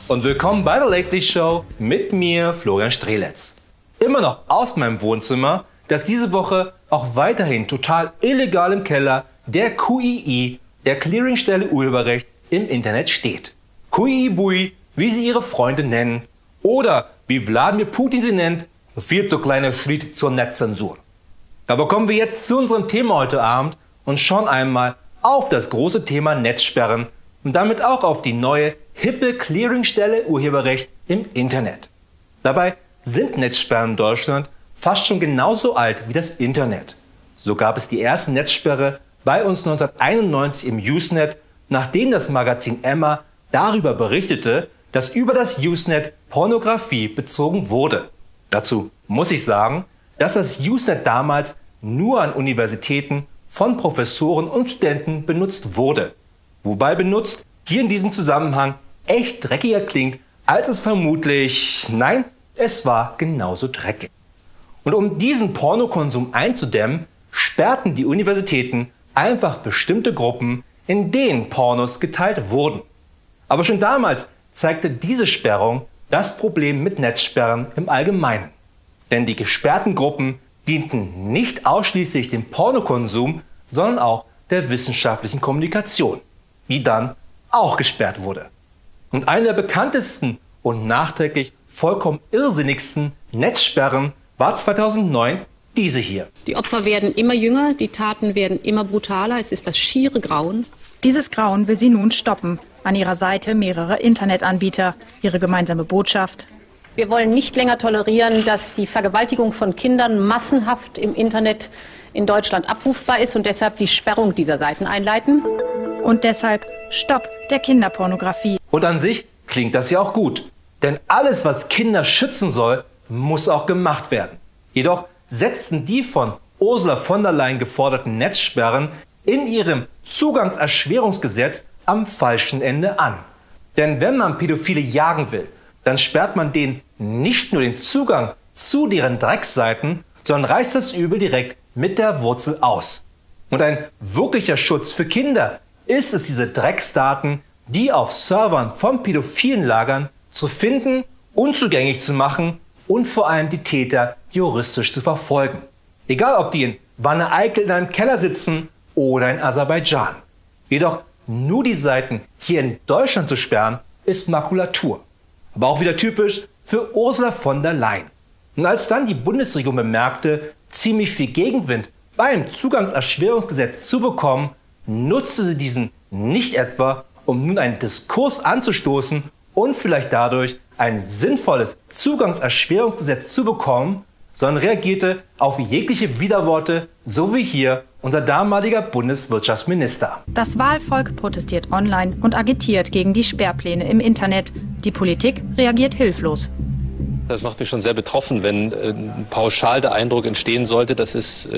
und willkommen bei der Lately Show mit mir, Florian Streletz. Immer noch aus meinem Wohnzimmer, das diese Woche auch weiterhin total illegal im Keller der QII, der Clearingstelle Urheberrecht, im Internet steht. QII-Bui, wie sie ihre Freunde nennen, oder wie Wladimir Putin sie nennt, viel zu kleiner Schritt zur Netzzensur. Aber kommen wir jetzt zu unserem Thema heute Abend und schauen einmal auf das große Thema Netzsperren und damit auch auf die neue, hippe Clearingstelle Urheberrecht im Internet. Dabei sind Netzsperren in Deutschland fast schon genauso alt wie das Internet. So gab es die erste Netzsperre bei uns 1991 im Usenet, nachdem das Magazin Emma darüber berichtete, dass über das Usenet Pornografie bezogen wurde. Dazu muss ich sagen, dass das Usenet damals nur an Universitäten von Professoren und Studenten benutzt wurde. Wobei benutzt hier in diesem Zusammenhang echt dreckiger klingt, als es vermutlich, nein, es war genauso dreckig. Und um diesen Pornokonsum einzudämmen, sperrten die Universitäten einfach bestimmte Gruppen, in denen Pornos geteilt wurden. Aber schon damals zeigte diese Sperrung das Problem mit Netzsperren im Allgemeinen. Denn die gesperrten Gruppen dienten nicht ausschließlich dem Pornokonsum, sondern auch der wissenschaftlichen Kommunikation, die dann auch gesperrt wurde. Und eine der bekanntesten und nachträglich vollkommen irrsinnigsten Netzsperren war 2009 diese hier. Die Opfer werden immer jünger, die Taten werden immer brutaler, es ist das schiere Grauen. Dieses Grauen will sie nun stoppen. An ihrer Seite mehrere Internetanbieter. Ihre gemeinsame Botschaft: Wir wollen nicht länger tolerieren, dass die Vergewaltigung von Kindern massenhaft im Internet in Deutschland abrufbar ist und deshalb die Sperrung dieser Seiten einleiten. Und deshalb Stopp der Kinderpornografie. Und an sich klingt das ja auch gut. Denn alles, was Kinder schützen soll, muss auch gemacht werden. Jedoch setzten die von Ursula von der Leyen geforderten Netzsperren in ihrem Zugangserschwerungsgesetz am falschen Ende an. Denn wenn man Pädophile jagen will, dann sperrt man denen nicht nur den Zugang zu deren Drecksseiten, sondern reißt das Übel direkt mit der Wurzel aus. Und ein wirklicher Schutz für Kinder ist es, diese Drecksdaten, die auf Servern von pädophilen Lagern zu finden, unzugänglich zu machen und vor allem die Täter juristisch zu verfolgen. Egal, ob die in Wanne-Eickel in einem Keller sitzen oder in Aserbaidschan. Jedoch nur die Seiten hier in Deutschland zu sperren, ist Makulatur. Aber auch wieder typisch für Ursula von der Leyen. Und als dann die Bundesregierung bemerkte, ziemlich viel Gegenwind beim Zugangserschwerungsgesetz zu bekommen, nutzte sie diesen nicht etwa, um nun einen Diskurs anzustoßen und vielleicht dadurch ein sinnvolles Zugangserschwerungsgesetz zu bekommen, sondern reagierte auf jegliche Widerworte, so wie hier unser damaliger Bundeswirtschaftsminister. Das Wahlvolk protestiert online und agitiert gegen die Sperrpläne im Internet. Die Politik reagiert hilflos. Das macht mich schon sehr betroffen, wenn pauschal der Eindruck entstehen sollte, dass es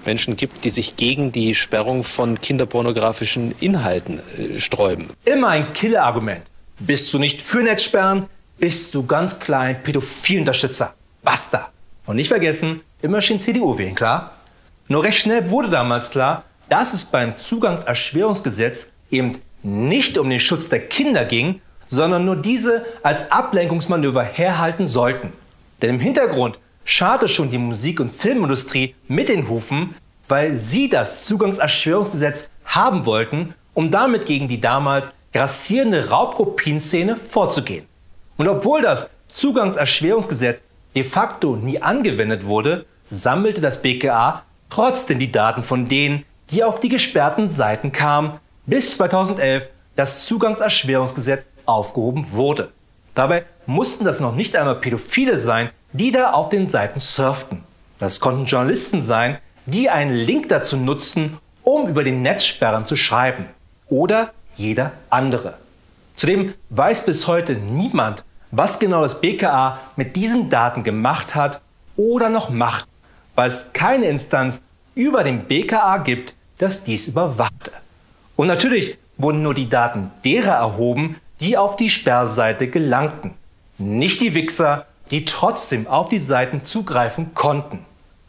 Menschen gibt, die sich gegen die Sperrung von kinderpornografischen Inhalten sträuben. Immer ein Killerargument. Bist du nicht für Netzsperren, bist du ganz klar ein Pädophilunterstützer. Basta. Und nicht vergessen, immer schön CDU wählen, klar? Nur recht schnell wurde damals klar, dass es beim Zugangserschwerungsgesetz eben nicht um den Schutz der Kinder ging, sondern nur diese als Ablenkungsmanöver herhalten sollten. Denn im Hintergrund scharte schon die Musik- und Filmindustrie mit den Hufen, weil sie das Zugangserschwerungsgesetz haben wollten, um damit gegen die damals grassierende Raubkopienszene vorzugehen. Und obwohl das Zugangserschwerungsgesetz de facto nie angewendet wurde, sammelte das BKA trotzdem die Daten von denen, die auf die gesperrten Seiten kamen, bis 2011 das Zugangserschwerungsgesetz aufgehoben wurde. Dabei mussten das noch nicht einmal Pädophile sein, die da auf den Seiten surften. Das konnten Journalisten sein, die einen Link dazu nutzten, um über den Netzsperren zu schreiben. Oder jeder andere. Zudem weiß bis heute niemand, was genau das BKA mit diesen Daten gemacht hat oder noch macht, weil es keine Instanz über den BKA gibt, das dies überwachte. Und natürlich wurden nur die Daten derer erhoben, die auf die Sperrseite gelangten. Nicht die Wichser, die trotzdem auf die Seiten zugreifen konnten.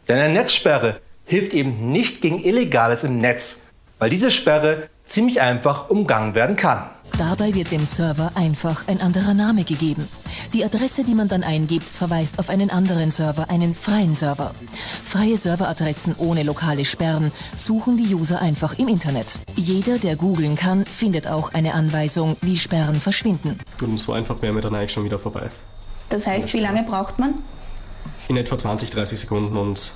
Denn eine Netzsperre hilft eben nicht gegen Illegales im Netz, weil diese Sperre ziemlich einfach umgangen werden kann. Dabei wird dem Server einfach ein anderer Name gegeben. Die Adresse, die man dann eingibt, verweist auf einen anderen Server, einen freien Server. Freie Serveradressen ohne lokale Sperren suchen die User einfach im Internet. Jeder, der googeln kann, findet auch eine Anweisung, wie Sperren verschwinden. Und so einfach wären wir dann eigentlich schon wieder vorbei. Das heißt, wie lange braucht man? In etwa 20-30 Sekunden und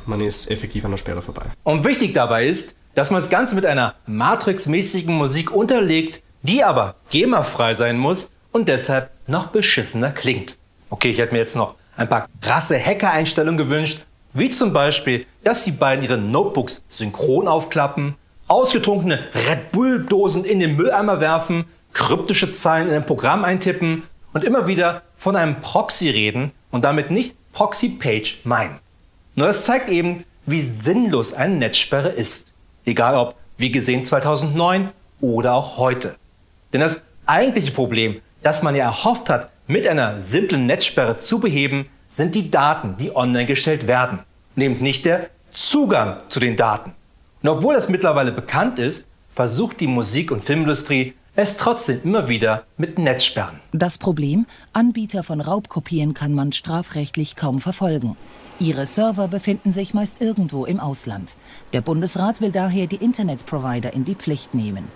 man ist effektiv an der Sperre vorbei. Und wichtig dabei ist, dass man das Ganze mit einer Matrix-mäßigen Musik unterlegt, die aber GEMA-frei sein muss und deshalb noch beschissener klingt. Okay, ich hätte mir jetzt noch ein paar krasse Hacker-Einstellungen gewünscht, wie zum Beispiel, dass die beiden ihre Notebooks synchron aufklappen, ausgetrunkene Red Bull-Dosen in den Mülleimer werfen, kryptische Zeilen in ein Programm eintippen und immer wieder von einem Proxy reden und damit nicht Proxy-Page meinen. Nur das zeigt eben, wie sinnlos eine Netzsperre ist. Egal ob, wie gesehen, 2009 oder auch heute. Denn das eigentliche Problem, das man ja erhofft hat, mit einer simplen Netzsperre zu beheben, sind die Daten, die online gestellt werden. Und eben nicht der Zugang zu den Daten. Und obwohl das mittlerweile bekannt ist, versucht die Musik- und Filmindustrie es trotzdem immer wieder mit Netzsperren. Das Problem? Anbieter von Raubkopien kann man strafrechtlich kaum verfolgen. Ihre Server befinden sich meist irgendwo im Ausland. Der Bundesrat will daher die Internetprovider in die Pflicht nehmen.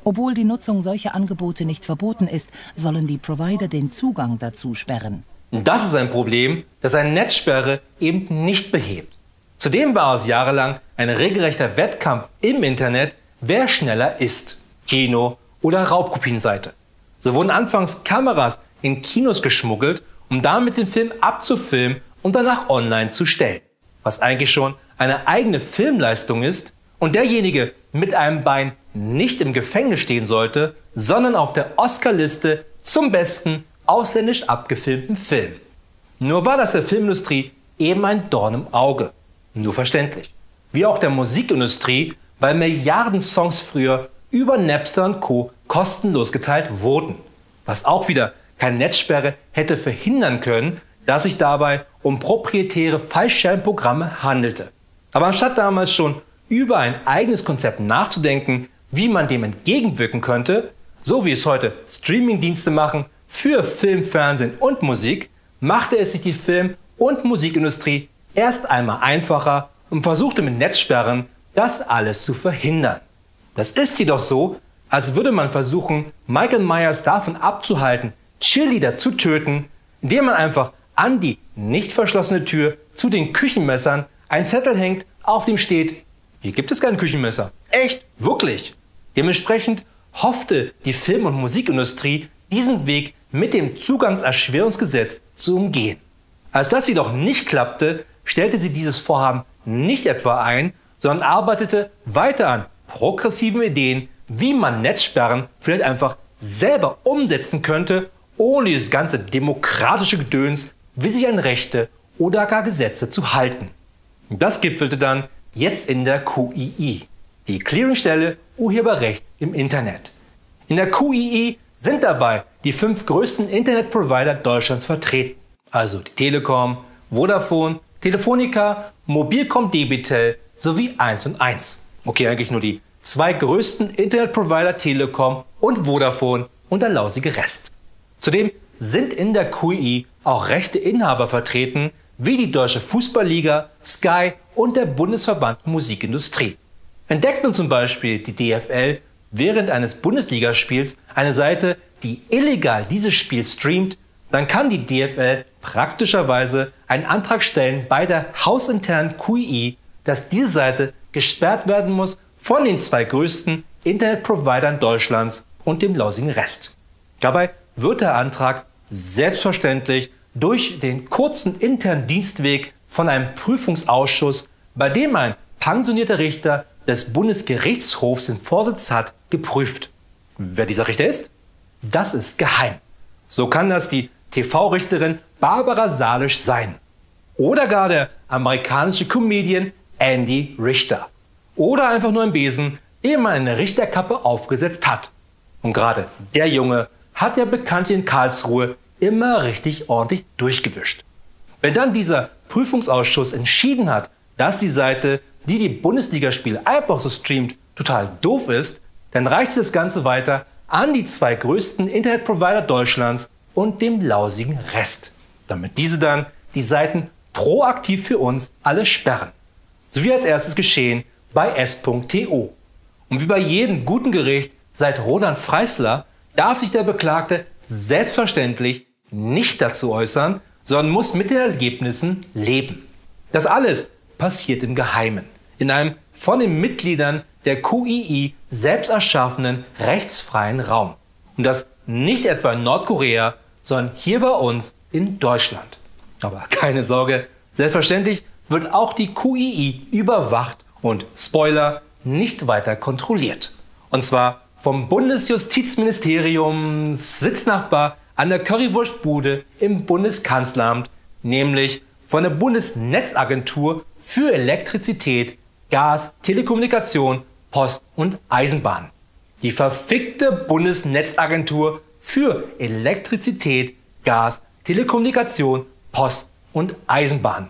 Obwohl die Nutzung solcher Angebote nicht verboten ist, sollen die Provider den Zugang dazu sperren. Das ist ein Problem, das eine Netzsperre eben nicht behebt. Zudem war es jahrelang ein regelrechter Wettkampf im Internet, wer schneller ist. Kino- oder Raubkopienseite. So wurden anfangs Kameras in Kinos geschmuggelt, um damit den Film abzufilmen und danach online zu stellen. Was eigentlich schon eine eigene Filmleistung ist und derjenige mit einem Bein nicht im Gefängnis stehen sollte, sondern auf der Oscar-Liste zum besten ausländisch abgefilmten Film. Nur war das der Filmindustrie eben ein Dorn im Auge. Nur verständlich. Wie auch der Musikindustrie, weil Milliarden Songs früher über Napster und Co. kostenlos geteilt wurden. Was auch wieder keine Netzsperre hätte verhindern können, da sich dabei um proprietäre File-Sharing-Programme handelte. Aber anstatt damals schon über ein eigenes Konzept nachzudenken, wie man dem entgegenwirken könnte, so wie es heute Streamingdienste machen für Film, Fernsehen und Musik, machte es sich die Film- und Musikindustrie erst einmal einfacher und versuchte mit Netzsperren das alles zu verhindern. Das ist jedoch so, als würde man versuchen, Michael Myers davon abzuhalten, Cheerleader zu töten, indem man einfach an die nicht verschlossene Tür zu den Küchenmessern einen Zettel hängt, auf dem steht: Hier gibt es kein Küchenmesser. Echt? Wirklich? Dementsprechend hoffte die Film- und Musikindustrie, diesen Weg mit dem Zugangserschwerungsgesetz zu umgehen. Als das jedoch nicht klappte, stellte sie dieses Vorhaben nicht etwa ein, sondern arbeitete weiter an progressiven Ideen, wie man Netzsperren vielleicht einfach selber umsetzen könnte, ohne dieses ganze demokratische Gedöns wie sich an Rechte oder gar Gesetze zu halten. Das gipfelte dann jetzt in der QII, die Clearingstelle Urheberrecht im Internet. In der QII sind dabei die 5 größten Internetprovider Deutschlands vertreten, also die Telekom, Vodafone, Telefonica, Mobilcom Debitel sowie 1&1. Okay, eigentlich nur die 2 größten Internetprovider Telekom und Vodafone und der lausige Rest. Zudem sind in der QII auch Rechteinhaber vertreten, wie die Deutsche Fußballliga, Sky und der Bundesverband Musikindustrie. Entdeckt nun zum Beispiel die DFL während eines Bundesligaspiels eine Seite, die illegal dieses Spiel streamt, dann kann die DFL praktischerweise einen Antrag stellen bei der hausinternen QII, dass diese Seite gesperrt werden muss von den 2 größten Internetprovidern Deutschlands und dem lausigen Rest. Dabei wird der Antrag selbstverständlich durch den kurzen internen Dienstweg von einem Prüfungsausschuss, bei dem ein pensionierter Richter des Bundesgerichtshofs den Vorsitz hat, geprüft. Wer dieser Richter ist? Das ist geheim. So kann das die TV-Richterin Barbara Salisch sein. Oder gar der amerikanische Comedian Andy Richter. Oder einfach nur ein Besen, den man eine Richterkappe aufgesetzt hat. Und gerade der Junge hat ja bekanntlich in Karlsruhe immer richtig ordentlich durchgewischt. Wenn dann dieser Prüfungsausschuss entschieden hat, dass die Seite, die Bundesligaspiele einfach so streamt, total doof ist, dann reicht das Ganze weiter an die 2 größten Internetprovider Deutschlands und dem lausigen Rest, damit diese dann die Seiten proaktiv für uns alle sperren. So wie als erstes geschehen bei s.to. Und wie bei jedem guten Gericht seit Roland Freisler darf sich der Beklagte selbstverständlich nicht dazu äußern, sondern muss mit den Ergebnissen leben. Das alles passiert im Geheimen, in einem von den Mitgliedern der QII selbst erschaffenen rechtsfreien Raum. Und das nicht etwa in Nordkorea, sondern hier bei uns in Deutschland. Aber keine Sorge, selbstverständlich wird auch die QII überwacht und, Spoiler, nicht weiter kontrolliert. Und zwar vom Bundesjustizministerium Sitznachbar an der Currywurstbude im Bundeskanzleramt, nämlich von der Bundesnetzagentur für Elektrizität, Gas, Telekommunikation, Post und Eisenbahn. Die verfickte Bundesnetzagentur für Elektrizität, Gas, Telekommunikation, Post und Eisenbahn.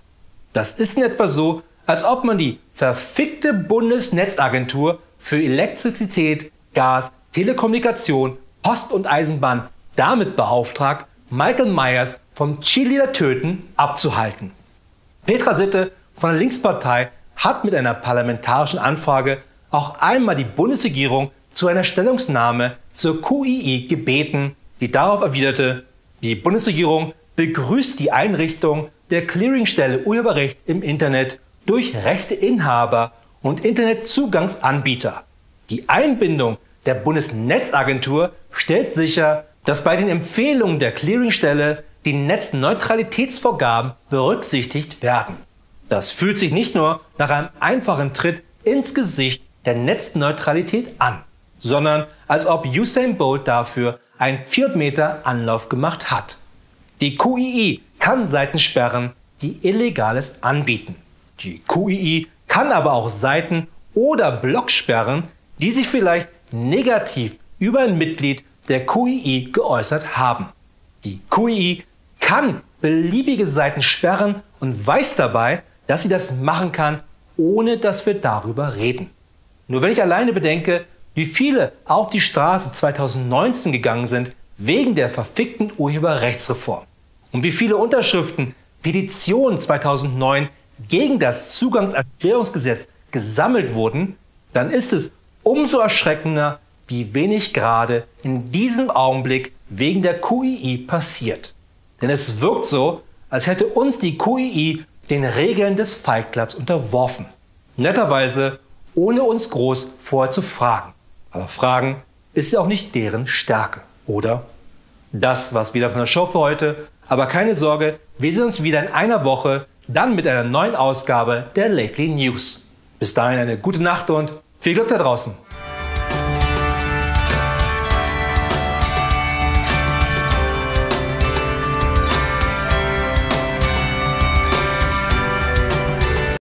Das ist in etwa so, als ob man die verfickte Bundesnetzagentur für Elektrizität, Gas, Telekommunikation, Post und Eisenbahn damit beauftragt, Michael Myers vom Cheerleader-Töten abzuhalten. Petra Sitte von der Linkspartei hat mit einer parlamentarischen Anfrage auch einmal die Bundesregierung zu einer Stellungnahme zur QII gebeten, die darauf erwiderte, die Bundesregierung begrüßt die Einrichtung der Clearingstelle Urheberrecht im Internet durch Rechteinhaber und Internetzugangsanbieter. Die Einbindung der Bundesnetzagentur stellt sicher, dass bei den Empfehlungen der Clearingstelle die Netzneutralitätsvorgaben berücksichtigt werden. Das fühlt sich nicht nur nach einem einfachen Tritt ins Gesicht der Netzneutralität an, sondern als ob Usain Bolt dafür einen 4 Meter Anlauf gemacht hat. Die QII kann Seiten sperren, die Illegales anbieten. Die QII kann aber auch Seiten oder Blogs sperren, die sich vielleicht negativ über ein Mitglied der QII geäußert haben. Die QII kann beliebige Seiten sperren und weiß dabei, dass sie das machen kann, ohne dass wir darüber reden. Nur wenn ich alleine bedenke, wie viele auf die Straße 2019 gegangen sind wegen der verfickten Urheberrechtsreform und wie viele Unterschriften, Petitionen 2009 gegen das Zugangserklärungsgesetz gesammelt wurden, dann ist es umso erschreckender, wie wenig gerade in diesem Augenblick wegen der QII passiert. Denn es wirkt so, als hätte uns die QII den Regeln des Fight Clubs unterworfen. Netterweise, ohne uns groß vorher zu fragen. Aber Fragen ist ja auch nicht deren Stärke, oder? Das war's wieder von der Show für heute. Aber keine Sorge, wir sehen uns wieder in einer Woche, dann mit einer neuen Ausgabe der Lately News. Bis dahin eine gute Nacht und viel Glück da draußen.